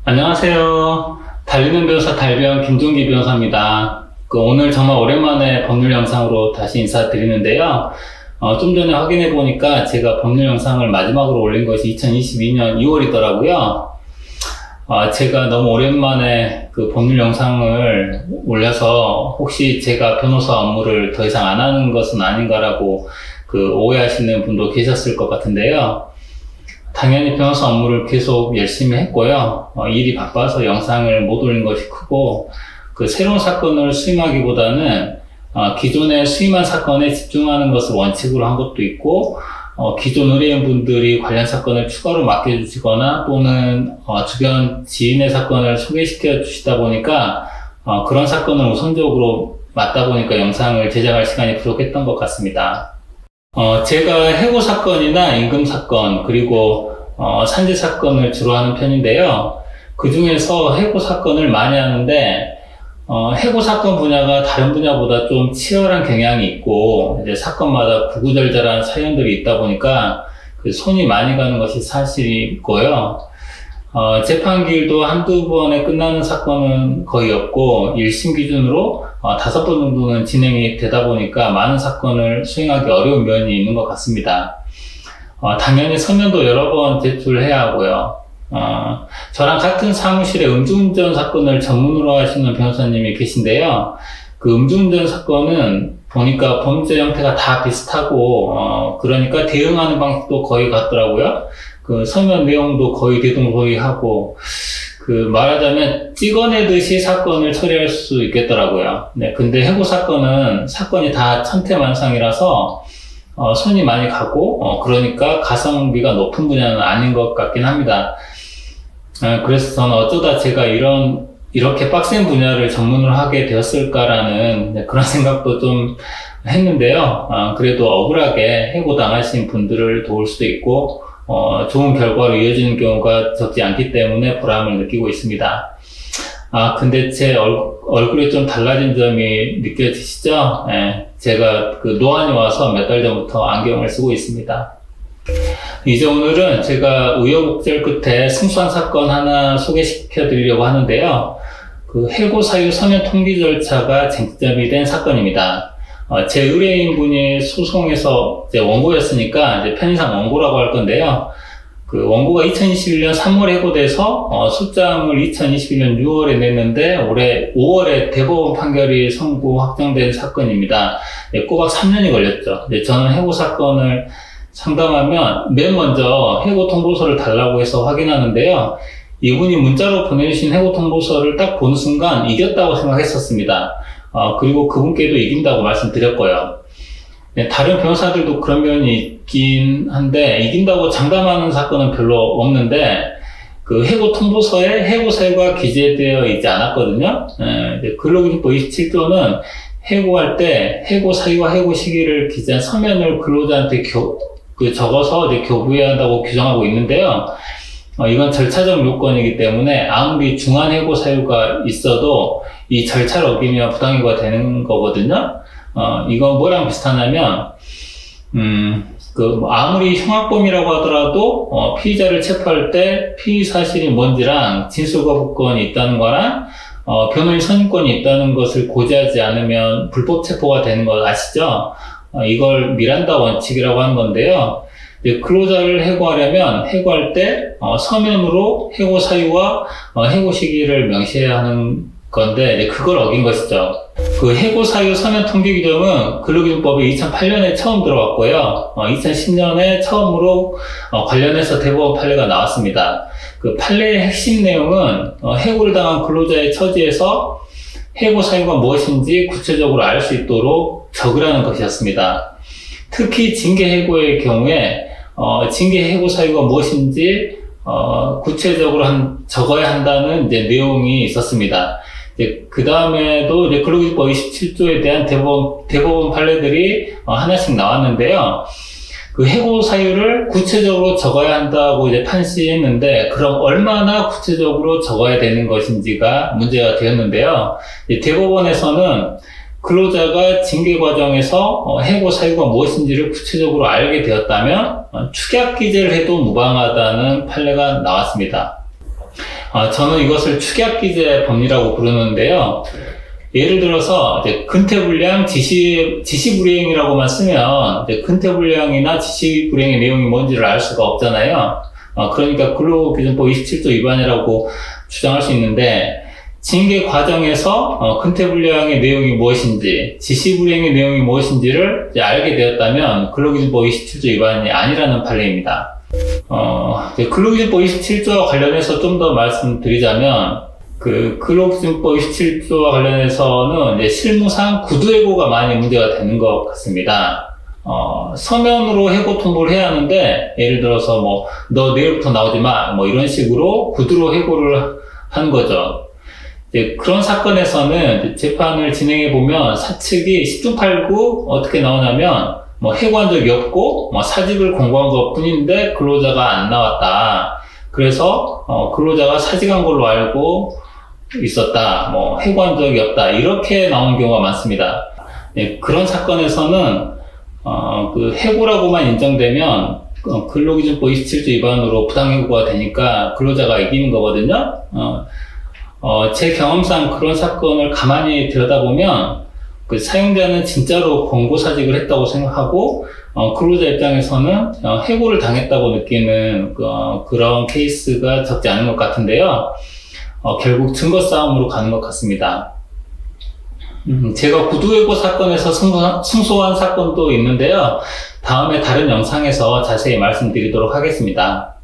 안녕하세요. 달리는 변호사 달변 김종기 변호사입니다. 오늘 정말 오랜만에 법률 영상으로 다시 인사드리는데요. 좀 전에 확인해 보니까 제가 법률 영상을 마지막으로 올린 것이 2022년 2월이더라고요. 제가 너무 오랜만에 법률 영상을 올려서 혹시 제가 변호사 업무를 더 이상 안 하는 것은 아닌가라고 오해하시는 분도 계셨을 것 같은데요. 당연히 변호사 업무를 계속 열심히 했고요. 일이 바빠서 영상을 못 올린 것이 크고, 새로운 사건을 수임하기보다는 기존에 수임한 사건에 집중하는 것을 원칙으로 한 것도 있고, 기존 의뢰인분들이 관련 사건을 추가로 맡겨주시거나 또는 주변 지인의 사건을 소개시켜 주시다 보니까 그런 사건을 우선적으로 맡다 보니까 영상을 제작할 시간이 부족했던 것 같습니다. 제가 해고 사건이나 임금 사건 그리고 산재 사건을 주로 하는 편인데요. 그 중에서 해고 사건을 많이 하는데 해고 사건 분야가 다른 분야보다 좀 치열한 경향이 있고 이제 사건마다 구구절절한 사연들이 있다 보니까 손이 많이 가는 것이 사실이고요. 재판기일도 한두 번에 끝나는 사건은 거의 없고 1심 기준으로 5번 정도는 진행이 되다 보니까 많은 사건을 수행하기 어려운 면이 있는 것 같습니다. 당연히 서면도 여러 번 제출해야 하고요. 저랑 같은 사무실에 음주운전 사건을 전문으로 하시는 변호사님이 계신데요. 음주운전 사건은 보니까 범죄 형태가 다 비슷하고 그러니까 대응하는 방식도 거의 같더라고요. 서면 내용도 거의 대동소이하고 말하자면 찍어내듯이 사건을 처리할 수 있겠더라고요. 네, 근데 해고 사건은 사건이 다 천태만상이라서 손이 많이 가고 그러니까 가성비가 높은 분야는 아닌 것 같긴 합니다. 그래서 저는 어쩌다 제가 이렇게 빡센 분야를 전문으로 하게 되었을까라는 그런 생각도 좀 했는데요. 그래도 억울하게 해고당하신 분들을 도울 수도 있고 좋은 결과로 이어지는 경우가 적지 않기 때문에 보람을 느끼고 있습니다. 근데 제 얼굴이 좀 달라진 점이 느껴지시죠? 네, 제가 노안이 와서 몇 달 전부터 안경을 쓰고 있습니다. 이제 오늘은 제가 우여곡절 끝에 승소한 사건 하나 소개시켜 드리려고 하는데요. 해고 사유 서면 통지 절차가 쟁점이 된 사건입니다. 제 의뢰인분이 소송에서 이제 원고였으니까 이제 편의상 원고라고 할 건데요. 원고가 2021년 3월에 해고돼서 소장을 2021년 6월에 냈는데 올해 5월에 대법원 판결이 선고 확정된 사건입니다. 네, 꼬박 3년이 걸렸죠. 네, 저는 해고 사건을 상담하면 맨 먼저 해고 통보서를 달라고 해서 확인하는데요. 이분이 문자로 보내주신 해고 통보서를 딱 보는 순간 이겼다고 생각했었습니다. 그리고 그분께도 이긴다고 말씀드렸고요. 네, 다른 변호사들도 그런 면이 있긴 한데 이긴다고 장담하는 사건은 별로 없는데 해고 통보서에 해고 사유가 기재되어 있지 않았거든요. 근로기준법 27조는 해고할 때 해고 사유와 해고 시기를 기재한 서면을 근로자한테 적어서 이제 교부해야 한다고 규정하고 있는데요. 이건 절차적 요건이기 때문에 아무리 중한 해고 사유가 있어도 이 절차를 어기면 부당해고가 되는 거거든요. 이건 뭐랑 비슷하냐면, 아무리 흉악범이라고 하더라도, 피의자를 체포할 때 피의 사실이 뭔지랑 진술거부권이 있다는 거랑, 변호인 선임권이 있다는 것을 고지하지 않으면 불법 체포가 되는 거 아시죠? 이걸 미란다 원칙이라고 하는 건데요. 근로자를 해고하려면 해고할 때 서면으로 해고 사유와 해고 시기를 명시해야 하는 건데 그걸 어긴 것이죠. 해고 사유 서면 통지 규정은 근로기준법이 2008년에 처음 들어왔고요. 2010년에 처음으로 관련해서 대법원 판례가 나왔습니다. 판례의 핵심 내용은 해고를 당한 근로자의 처지에서 해고 사유가 무엇인지 구체적으로 알 수 있도록 적으라는 것이었습니다. 특히 징계해고의 경우에 징계해고 사유가 무엇인지 구체적으로 적어야 한다는 내용이 있었습니다. 그 다음에도 근로기준법 27조에 대한 대법원 판례들이 하나씩 나왔는데요. 해고 사유를 구체적으로 적어야 한다고 판시했는데 그럼 얼마나 구체적으로 적어야 되는 것인지가 문제가 되었는데요. 대법원에서는 근로자가 징계 과정에서 해고 사유가 무엇인지를 구체적으로 알게 되었다면 축약 기재를 해도 무방하다는 판례가 나왔습니다. 저는 이것을 축약기재 법리라고 부르는데요. 예를 들어서 이제 근태불량 지시불이행이라고만 쓰면 이제 근태불량이나 지시불이행의 내용이 뭔지를 알 수가 없잖아요. 그러니까 근로기준법 27조 위반이라고 주장할 수 있는데, 징계 과정에서 근태불량의 내용이 무엇인지, 지시불이행의 내용이 무엇인지를 이제 알게 되었다면 근로기준법 27조 위반이 아니라는 판례입니다. 근로기준법 27조와 관련해서 좀 더 말씀드리자면, 근로기준법 27조와 관련해서는 이제 실무상 구두해고가 많이 문제가 되는 것 같습니다. 서면으로 해고 통보를 해야 하는데, 예를 들어서 너 내일부터 나오지 마, 이런 식으로 구두로 해고를 하는 거죠. 이제 그런 사건에서는 재판을 진행해 보면 사측이 10중 8구 어떻게 나오냐면, 해고한 적이 없고, 사직을 공고한 것 뿐인데 근로자가 안 나왔다. 그래서, 근로자가 사직한 걸로 알고 있었다. 해고한 적이 없다. 이렇게 나오는 경우가 많습니다. 네, 그런 사건에서는, 해고라고만 인정되면, 근로기준법 27조 위반으로 부당해고가 되니까 근로자가 이기는 거거든요. 제 경험상 그런 사건을 가만히 들여다보면, 사용자는 진짜로 권고사직을 했다고 생각하고, 근로자 입장에서는 해고를 당했다고 느끼는 그런 케이스가 적지 않은 것 같은데요. 결국 증거 싸움으로 가는 것 같습니다. 제가 구두해고 사건에서 승소한 사건도 있는데요. 다음에 다른 영상에서 자세히 말씀드리도록 하겠습니다.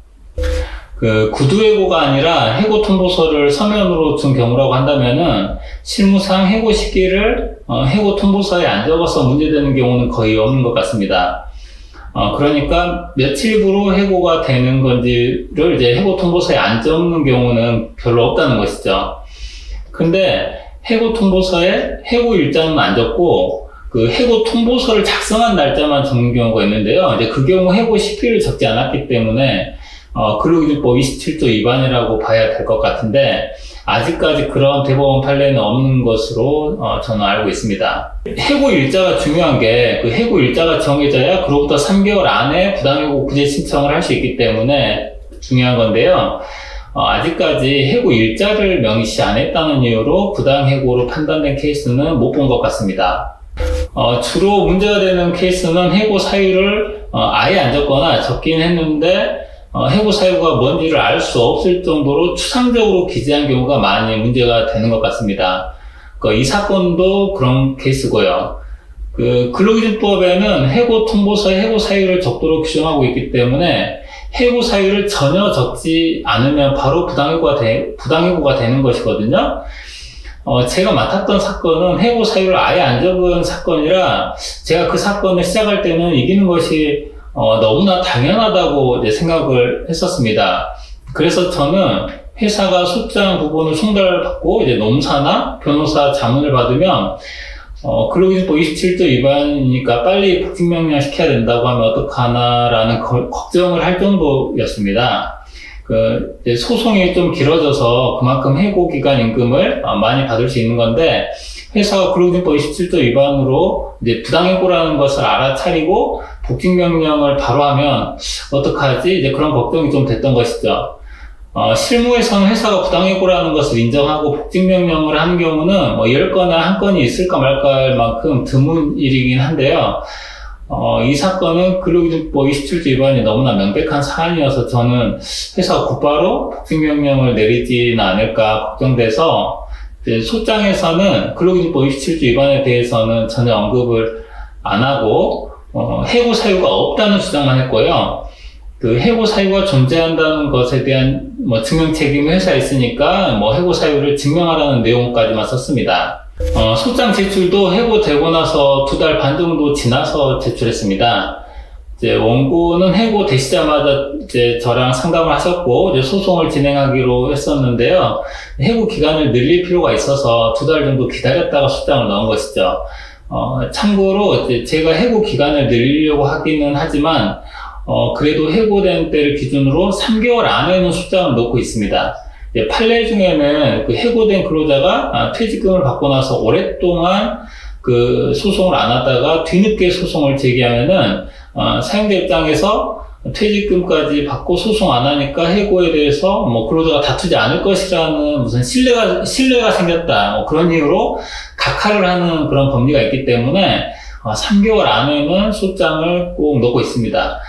구두해고가 아니라 해고 통보서를 서면으로 준 경우라고 한다면은 실무상 해고 시기를 해고 통보서에 안 적어서 문제되는 경우는 거의 없는 것 같습니다. 그러니까 며칠부로 해고가 되는 건지를 이제 해고 통보서에 안 적는 경우는 별로 없다는 것이죠. 근데 해고 통보서에 해고 일자는 안 적고 해고 통보서를 작성한 날짜만 적는 경우가 있는데요. 이제 그 경우 해고 시기를 적지 않았기 때문에 근로기준법 27조 위반이라고 봐야 될 것 같은데, 아직까지 그런 대법원 판례는 없는 것으로 저는 알고 있습니다. 해고 일자가 중요한 게, 해고 일자가 정해져야 그로부터 3개월 안에 부당해고 구제 신청을 할 수 있기 때문에 중요한 건데요. 아직까지 해고 일자를 명시 안 했다는 이유로 부당해고로 판단된 케이스는 못 본 것 같습니다. 주로 문제가 되는 케이스는 해고 사유를 아예 안 적거나 적긴 했는데, 해고 사유가 뭔지를 알 수 없을 정도로 추상적으로 기재한 경우가 많이 문제가 되는 것 같습니다. 이 사건도 그런 케이스고요. 근로기준법에는 해고 통보서에 해고 사유를 적도록 규정하고 있기 때문에 해고 사유를 전혀 적지 않으면 바로 부당해고가 되는 것이거든요. 제가 맡았던 사건은 해고 사유를 아예 안 적은 사건이라, 제가 그 사건을 시작할 때는 이기는 것이 너무나 당연하다고 이제 생각을 했었습니다. 그래서 저는 회사가 소장 부분을 송달받고 이제 농사나 변호사 자문을 받으면 근로기준법 27조 위반이니까 빨리 복직명령 시켜야 된다고 하면 어떡하나라는 걱정을 할 정도였습니다. 이제 소송이 좀 길어져서 그만큼 해고기간 임금을 많이 받을 수 있는 건데, 회사가 근로기준법 27조 위반으로 이제 부당해고라는 것을 알아차리고 복직명령을 바로 하면 어떡하지? 이제 그런 걱정이 좀 됐던 것이죠. 실무에서는 회사가 부당해고라는 것을 인정하고 복직명령을 하는 경우는 10건에 한 건이 있을까 말까 할 만큼 드문 일이긴 한데요. 이 사건은 근로기준법 27조 위반이 너무나 명백한 사안이어서 저는 회사가 곧바로 복직명령을 내리지는 않을까 걱정돼서, 소장에서는 근로기준법 27조 위반에 대해서는 전혀 언급을 안 하고 해고 사유가 없다는 주장만 했고요. 해고 사유가 존재한다는 것에 대한 증명 책임이 회사에 있으니까 해고 사유를 증명하라는 내용까지만 썼습니다. 소장 제출도 해고되고 나서 2달 반 정도 지나서 제출했습니다. 이제 원고는 해고되시자마자 이제 저랑 상담을 하셨고 이제 소송을 진행하기로 했었는데요. 해고 기간을 늘릴 필요가 있어서 2달 정도 기다렸다가 소장을 넣은 것이죠. 참고로 이제 제가 해고 기간을 늘리려고 하기는 하지만 그래도 해고된 때를 기준으로 3개월 안에는 소장을 넣고 있습니다. 판례 중에는 해고된 근로자가 퇴직금을 받고 나서 오랫동안 소송을 안 하다가 뒤늦게 소송을 제기하면은 사용자 입장에서 퇴직금까지 받고 소송 안 하니까 해고에 대해서 뭐 근로자가 다투지 않을 것이라는 무슨 신뢰가 생겼다. 그런 이유로 각하를 하는 그런 법리가 있기 때문에 3개월 안에는 소장을 꼭 넣고 있습니다.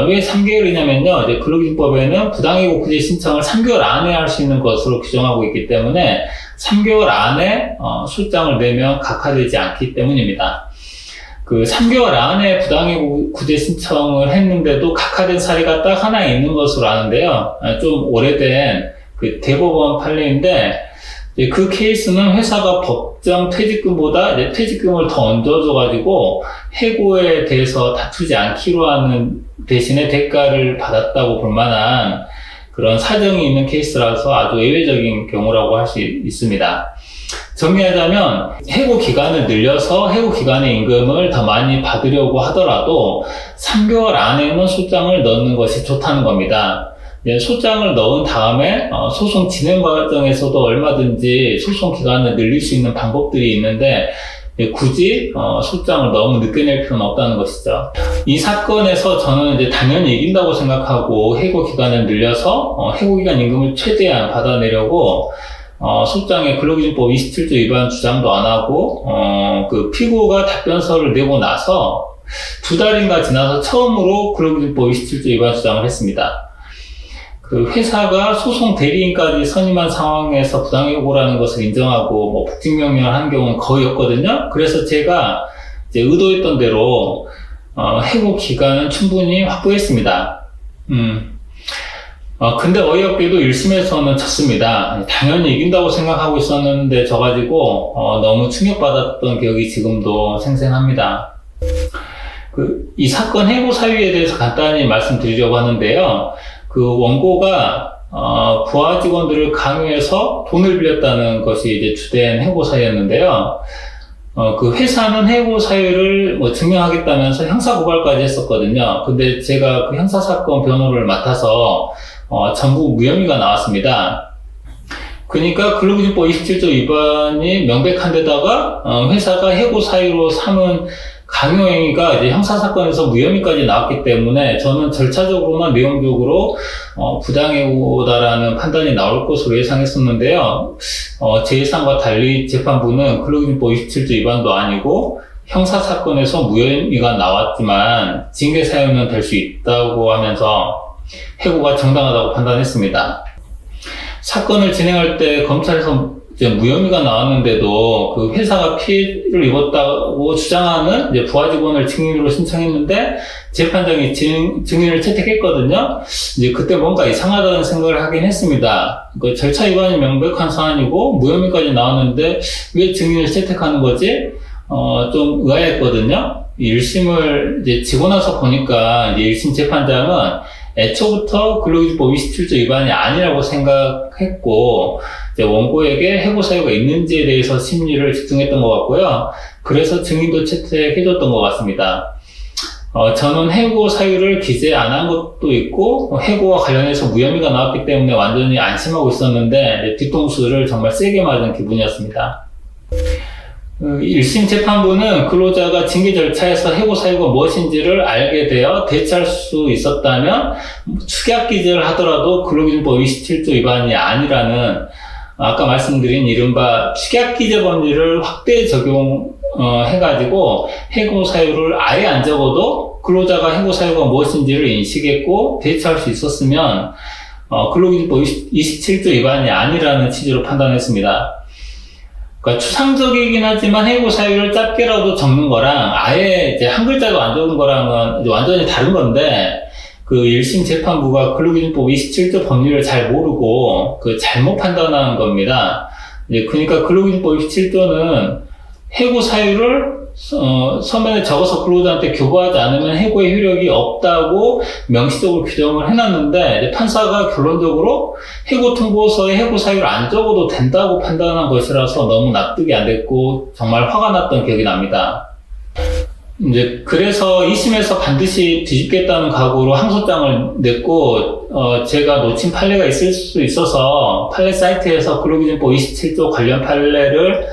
왜 3개월이냐면요. 이제 근로기준법에는 부당해고 구제 신청을 3개월 안에 할 수 있는 것으로 규정하고 있기 때문에 3개월 안에 소장을 내면 각하되지 않기 때문입니다. 그 3개월 안에 부당해고 구제 신청을 했는데도 각하된 사례가 딱 하나 있는 것으로 아는데요. 좀 오래된 그 대법원 판례인데 그 케이스는 회사가 법정 퇴직금보다 이제 퇴직금을 더 얹어줘가지고 해고에 대해서 다투지 않기로 하는 대신에 대가를 받았다고 볼 만한 그런 사정이 있는 케이스라서 아주 예외적인 경우라고 할 수 있습니다. 정리하자면 해고 기간을 늘려서 해고 기간의 임금을 더 많이 받으려고 하더라도 3개월 안에는 소장을 넣는 것이 좋다는 겁니다. 소장을 넣은 다음에 소송 진행 과정에서도 얼마든지 소송 기간을 늘릴 수 있는 방법들이 있는데 굳이 소장을 너무 늦게 낼 필요는 없다는 것이죠. 이 사건에서 저는 이제 당연히 이긴다고 생각하고 해고 기간을 늘려서 해고 기간 임금을 최대한 받아내려고 소장에 근로기준법 27조 위반 주장도 안 하고 그 피고가 답변서를 내고 나서 2달인가 지나서 처음으로 근로기준법 27조 위반 주장을 했습니다. 그 회사가 소송 대리인까지 선임한 상황에서 부당해고라는 것을 인정하고 뭐 복직명령을 한 경우는 거의 없거든요. 그래서 제가 이제 의도했던 대로 해고 기간은 충분히 확보했습니다. 근데 어이없게도 1심에서는 졌습니다. 당연히 이긴다고 생각하고 있었는데 져가지고 너무 충격받았던 기억이 지금도 생생합니다. 이 사건 해고 사유에 대해서 간단히 말씀드리려고 하는데요. 그 원고가 부하 직원들을 강요해서 돈을 빌렸다는 것이 이제 주된 해고 사유였는데요. 그 회사는 해고 사유를 뭐 증명하겠다면서 형사고발까지 했었거든요. 근데 제가 그 형사사건 변호를 맡아서 전부 무혐의가 나왔습니다. 그러니까 근로기준법 27조 위반이 명백한 데다가 회사가 해고 사유로 삼은 강요행위가 이제 형사사건에서 무혐의까지 나왔기 때문에 저는 절차적으로나 내용적으로 부당해고다라는 판단이 나올 것으로 예상했었는데요. 제 예상과 달리 재판부는 근로기준법 27조 위반도 아니고 형사사건에서 무혐의가 나왔지만 징계 사유는 될 수 있다고 하면서 해고가 정당하다고 판단했습니다. 사건을 진행할 때 검찰에서 이제 무혐의가 나왔는데도 그 회사가 피해를 입었다고 주장하는 이제 부하 직원을 증인으로 신청했는데 재판장이 증인을 채택했거든요. 이제 그때 뭔가 이상하다는 생각을 하긴 했습니다. 그 절차 위반이 명백한 사안이고 무혐의까지 나왔는데 왜 증인을 채택하는 거지? 좀 의아했거든요. 1심을 이제 지고 나서 보니까 이제 1심 재판장은 애초부터 근로기준법 27조 위반이 아니라고 생각했고 이제 원고에게 해고 사유가 있는지에 대해서 심리를 집중했던 것 같고요. 그래서 증인도 채택해줬던 것 같습니다. 저는 해고 사유를 기재 안 한 것도 있고 해고와 관련해서 무혐의가 나왔기 때문에 완전히 안심하고 있었는데 뒤통수를 정말 세게 맞은 기분이었습니다. 1심 재판부는 근로자가 징계 절차에서 해고 사유가 무엇인지를 알게 되어 대처할 수 있었다면 축약 기재를 하더라도 근로기준법 27조 위반이 아니라는 아까 말씀드린 이른바 축약 기재 법리를 확대 적용해가지고 해고 사유를 아예 안 적어도 근로자가 해고 사유가 무엇인지를 인식했고 대처할 수 있었으면 근로기준법 27조 위반이 아니라는 취지로 판단했습니다. 그러니까 추상적이긴 하지만 해고 사유를 짧게라도 적는 거랑 아예 이제 한 글자도 안 적은 거랑은 이제 완전히 다른 건데 그 1심 재판부가 근로기준법 27조 법리를 잘 모르고 그 잘못 판단한 겁니다. 이제 그러니까 근로기준법 27조는 해고 사유를 서면에 적어서 근로자한테 교부하지 않으면 해고의 효력이 없다고 명시적으로 규정을 해놨는데 이제 판사가 결론적으로 해고 통보서에 해고 사유를 안 적어도 된다고 판단한 것이라서 너무 납득이 안 됐고 정말 화가 났던 기억이 납니다. 이제 그래서 2심에서 반드시 뒤집겠다는 각오로 항소장을 냈고 제가 놓친 판례가 있을 수 있어서 판례 사이트에서 근로기준법 27조 관련 판례를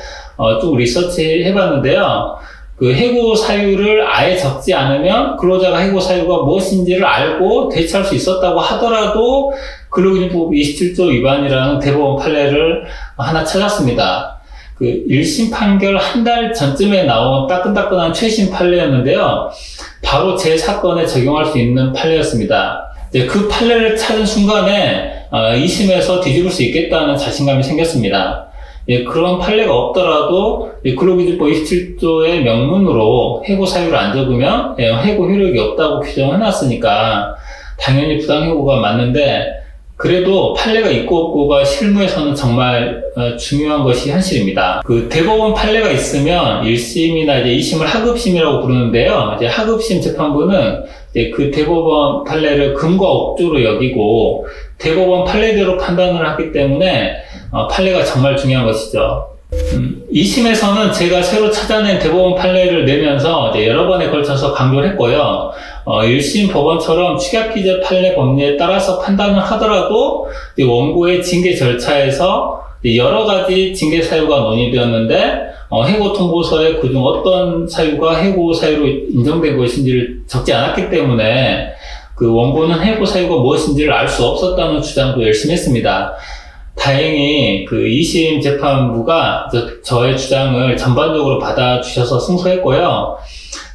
쭉 리서치 해봤는데요. 그 해고 사유를 아예 적지 않으면 근로자가 해고 사유가 무엇인지를 알고 대처할 수 있었다고 하더라도 근로기준법 27조 위반이라는 대법원 판례를 하나 찾았습니다. 그 1심 판결 한 달 전쯤에 나온 따끈따끈한 최신 판례였는데요. 바로 제 사건에 적용할 수 있는 판례였습니다. 그 판례를 찾은 순간에 2심에서 뒤집을 수 있겠다는 자신감이 생겼습니다. 그런 판례가 없더라도 근로기준법 27조의 명문으로 해고 사유를 안 적으면 해고 효력이 없다고 규정해놨으니까 당연히 부당해고가 맞는데, 그래도 판례가 있고 없고가 실무에서는 정말 중요한 것이 현실입니다. 그 대법원 판례가 있으면 1심이나 이제 2심을 하급심이라고 부르는데요. 이제 하급심 재판부는 이제 그 대법원 판례를 금과 억조로 여기고 대법원 판례대로 판단을 하기 때문에 판례가 정말 중요한 것이죠. 2심에서는 제가 새로 찾아낸 대법원 판례를 내면서 이제 여러 번에 걸쳐서 강조를 했고요. 1심 법원처럼 취약기재 판례 법리에 따라서 판단을 하더라도 원고의 징계 절차에서 여러 가지 징계 사유가 논의되었는데 해고 통보서에 그중 어떤 사유가 해고 사유로 인정된 것인지를 적지 않았기 때문에 그 원고는 해고 사유가 무엇인지를 알 수 없었다는 주장도 열심히 했습니다. 다행히 그 2심 재판부가 저의 주장을 전반적으로 받아주셔서 승소했고요.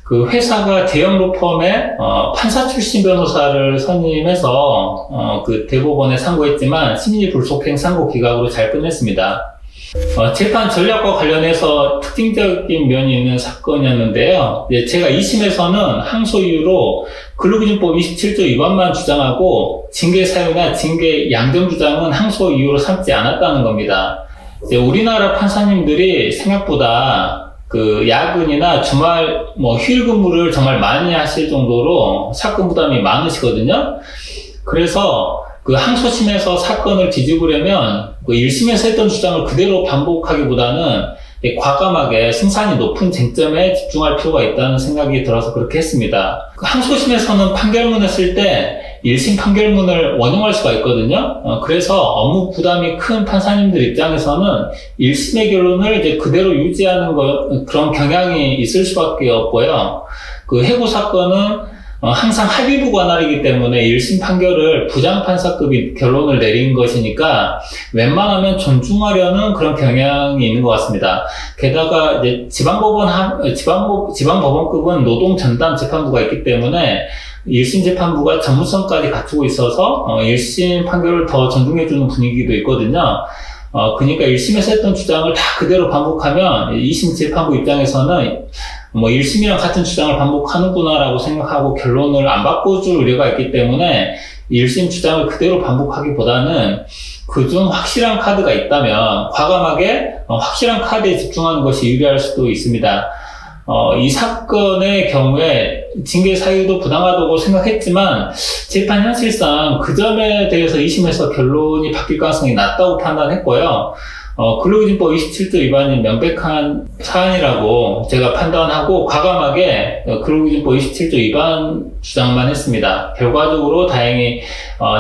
그 회사가 대형 로펌에 판사 출신 변호사를 선임해서 그 대법원에 상고했지만 심리불속행 상고 기각으로 잘 끝냈습니다. 재판 전략과 관련해서 특징적인 면이 있는 사건이었는데요. 제가 2심에서는 항소 이유로 근로기준법 27조 위반만 주장하고 징계 사유나 징계 양정 주장은 항소 이유로 삼지 않았다는 겁니다. 우리나라 판사님들이 생각보다 그 야근이나 주말 휴일 근무를 정말 많이 하실 정도로 사건 부담이 많으시거든요. 그래서 그 항소심에서 사건을 뒤집으려면 그 1심에서 했던 주장을 그대로 반복하기보다는 과감하게 승산이 높은 쟁점에 집중할 필요가 있다는 생각이 들어서 그렇게 했습니다. 그 항소심에서는 판결문을 쓸 때 1심 판결문을 원용할 수가 있거든요. 그래서 업무 부담이 큰 판사님들 입장에서는 1심의 결론을 이제 그대로 유지하는 그런 경향이 있을 수밖에 없고요. 그 해고 사건은 항상 합의부 관할이기 때문에 1심 판결을 부장판사급이 결론을 내린 것이니까 웬만하면 존중하려는 그런 경향이 있는 것 같습니다. 게다가 이제 지방법원급은 노동전담 재판부가 있기 때문에 1심 재판부가 전문성까지 갖추고 있어서 1심 판결을 더 존중해주는 분위기도 있거든요. 그러니까 1심에서 했던 주장을 다 그대로 반복하면 2심 재판부 입장에서는 1심이랑 같은 주장을 반복하는구나라고 생각하고 결론을 안 바꿔줄 우려가 있기 때문에 1심 주장을 그대로 반복하기보다는 그중 확실한 카드가 있다면 과감하게 확실한 카드에 집중하는 것이 유리할 수도 있습니다. 이 사건의 경우에 징계 사유도 부당하다고 생각했지만 재판 현실상 그 점에 대해서 2심에서 결론이 바뀔 가능성이 낮다고 판단했고요. 근로기준법 27조 위반이 명백한 사안이라고 제가 판단하고 과감하게 근로기준법 27조 위반 주장만 했습니다. 결과적으로 다행히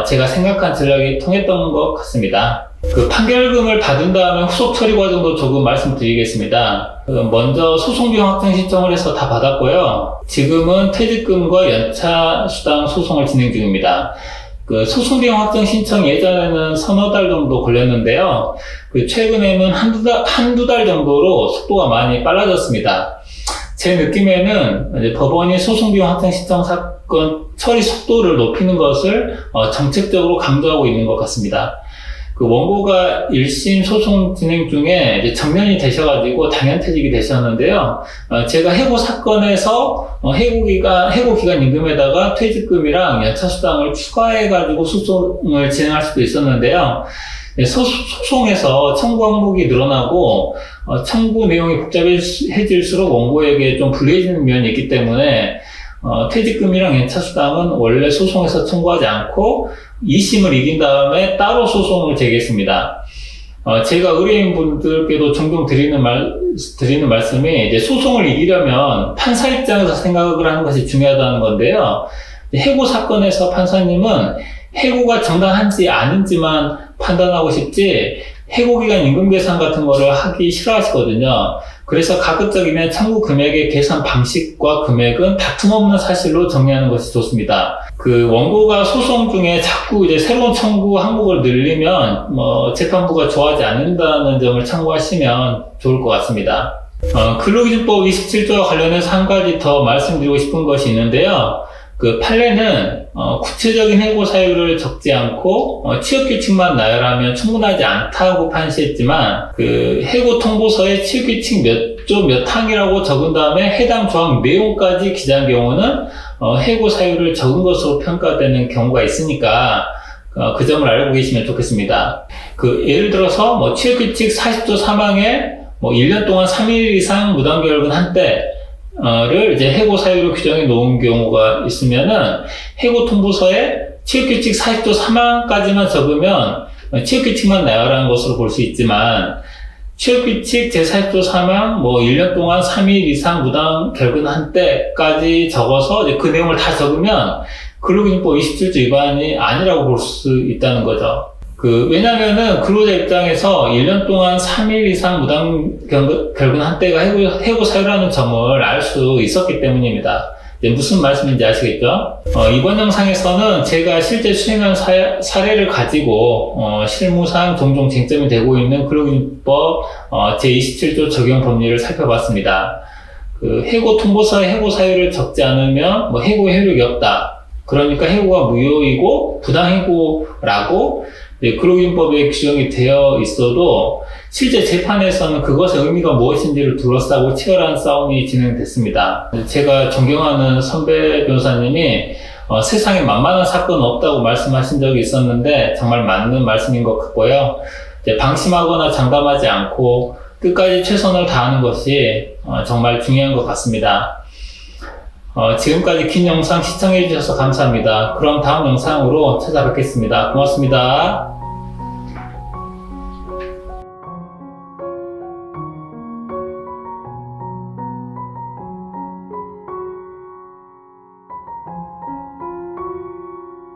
제가 생각한 전략이 통했던 것 같습니다. 그 판결금을 받은 다음에 후속 처리 과정도 조금 말씀드리겠습니다. 먼저 소송비용 확정 신청을 해서 다 받았고요. 지금은 퇴직금과 연차 수당 소송을 진행 중입니다. 그 소송비용 확정 신청 예전에는 서너 달 정도 걸렸는데요. 그 최근에는 한두 달 정도로 속도가 많이 빨라졌습니다. 제 느낌에는 이제 법원이 소송비용 확정 신청 사건 처리 속도를 높이는 것을 정책적으로 강조하고 있는 것 같습니다. 그 원고가 1심 소송 진행 중에 이제 정년이 되셔가지고 당연퇴직이 되셨는데요. 제가 해고 사건에서 해고 기간 임금에다가 퇴직금이랑 연차수당을 추가해가지고 소송을 진행할 수도 있었는데요. 소송에서 청구 항목이 늘어나고 청구 내용이 복잡해질수록 원고에게 좀 불리해지는 면이 있기 때문에 퇴직금이랑 연차수당은 원래 소송에서 청구하지 않고 2심을 이긴 다음에 따로 소송을 제기했습니다. 제가 의뢰인분들께도 종종 드리는 말씀이 이제 소송을 이기려면 판사 입장에서 생각을 하는 것이 중요하다는 건데요. 해고 사건에서 판사님은 해고가 정당한지 아닌지만 판단하고 싶지 해고기간 임금 계산 같은 거를 하기 싫어하시거든요. 그래서 가급적이면 청구 금액의 계산 방식과 금액은 다툼 없는 사실로 정리하는 것이 좋습니다. 그 원고가 소송 중에 자꾸 이제 새로운 청구 항목을 늘리면 재판부가 좋아하지 않는다는 점을 참고하시면 좋을 것 같습니다. 근로기준법 27조와 관련해서 한 가지 더 말씀드리고 싶은 것이 있는데요. 그 판례는 구체적인 해고 사유를 적지 않고 취업규칙만 나열하면 충분하지 않다고 판시했지만, 그 해고 통보서에 취업규칙 몇 조 몇 항이라고 적은 다음에 해당 조항 내용까지 기재한 경우는 해고 사유를 적은 것으로 평가되는 경우가 있으니까 그 점을 알고 계시면 좋겠습니다. 그 예를 들어서 취업규칙 40조 3항에 1년 동안 3일 이상 무단결근 한때를 이제 해고 사유로 규정해 놓은 경우가 있으면은 해고 통보서에 취업규칙 40조 3항까지만 적으면 취업규칙만 나열한 것으로 볼 수 있지만, 취업규칙 제40조 3항 1년 동안 3일 이상 무단결근 한때까지 적어서 이제 그 내용을 다 적으면 근로기준법 27조 위반이 아니라고 볼 수 있다는 거죠. 왜냐면은 근로자 입장에서 1년 동안 3일 이상 무단결근 한때가 해고 사유라는 점을 알 수 있었기 때문입니다. 무슨 말씀인지 아시겠죠? 이번 영상에서는 제가 실제 수행한 사례를 가지고 실무상 종종 쟁점이 되고 있는 근로기준법 제27조 적용 법리를 살펴봤습니다. 해고 통보서에 해고 사유를 적지 않으면 해고 효력이 없다. 그러니까 해고가 무효이고 부당해고라고 근로기준법에 규정이 되어 있어도 실제 재판에서는 그것의 의미가 무엇인지를 둘러싸고 치열한 싸움이 진행됐습니다. 제가 존경하는 선배 변호사님이 세상에 만만한 사건은 없다고 말씀하신 적이 있었는데 정말 맞는 말씀인 것 같고요. 방심하거나 장담하지 않고 끝까지 최선을 다하는 것이 정말 중요한 것 같습니다. 지금까지 긴 영상 시청해 주셔서 감사합니다. 그럼 다음 영상으로 찾아뵙겠습니다. 고맙습니다.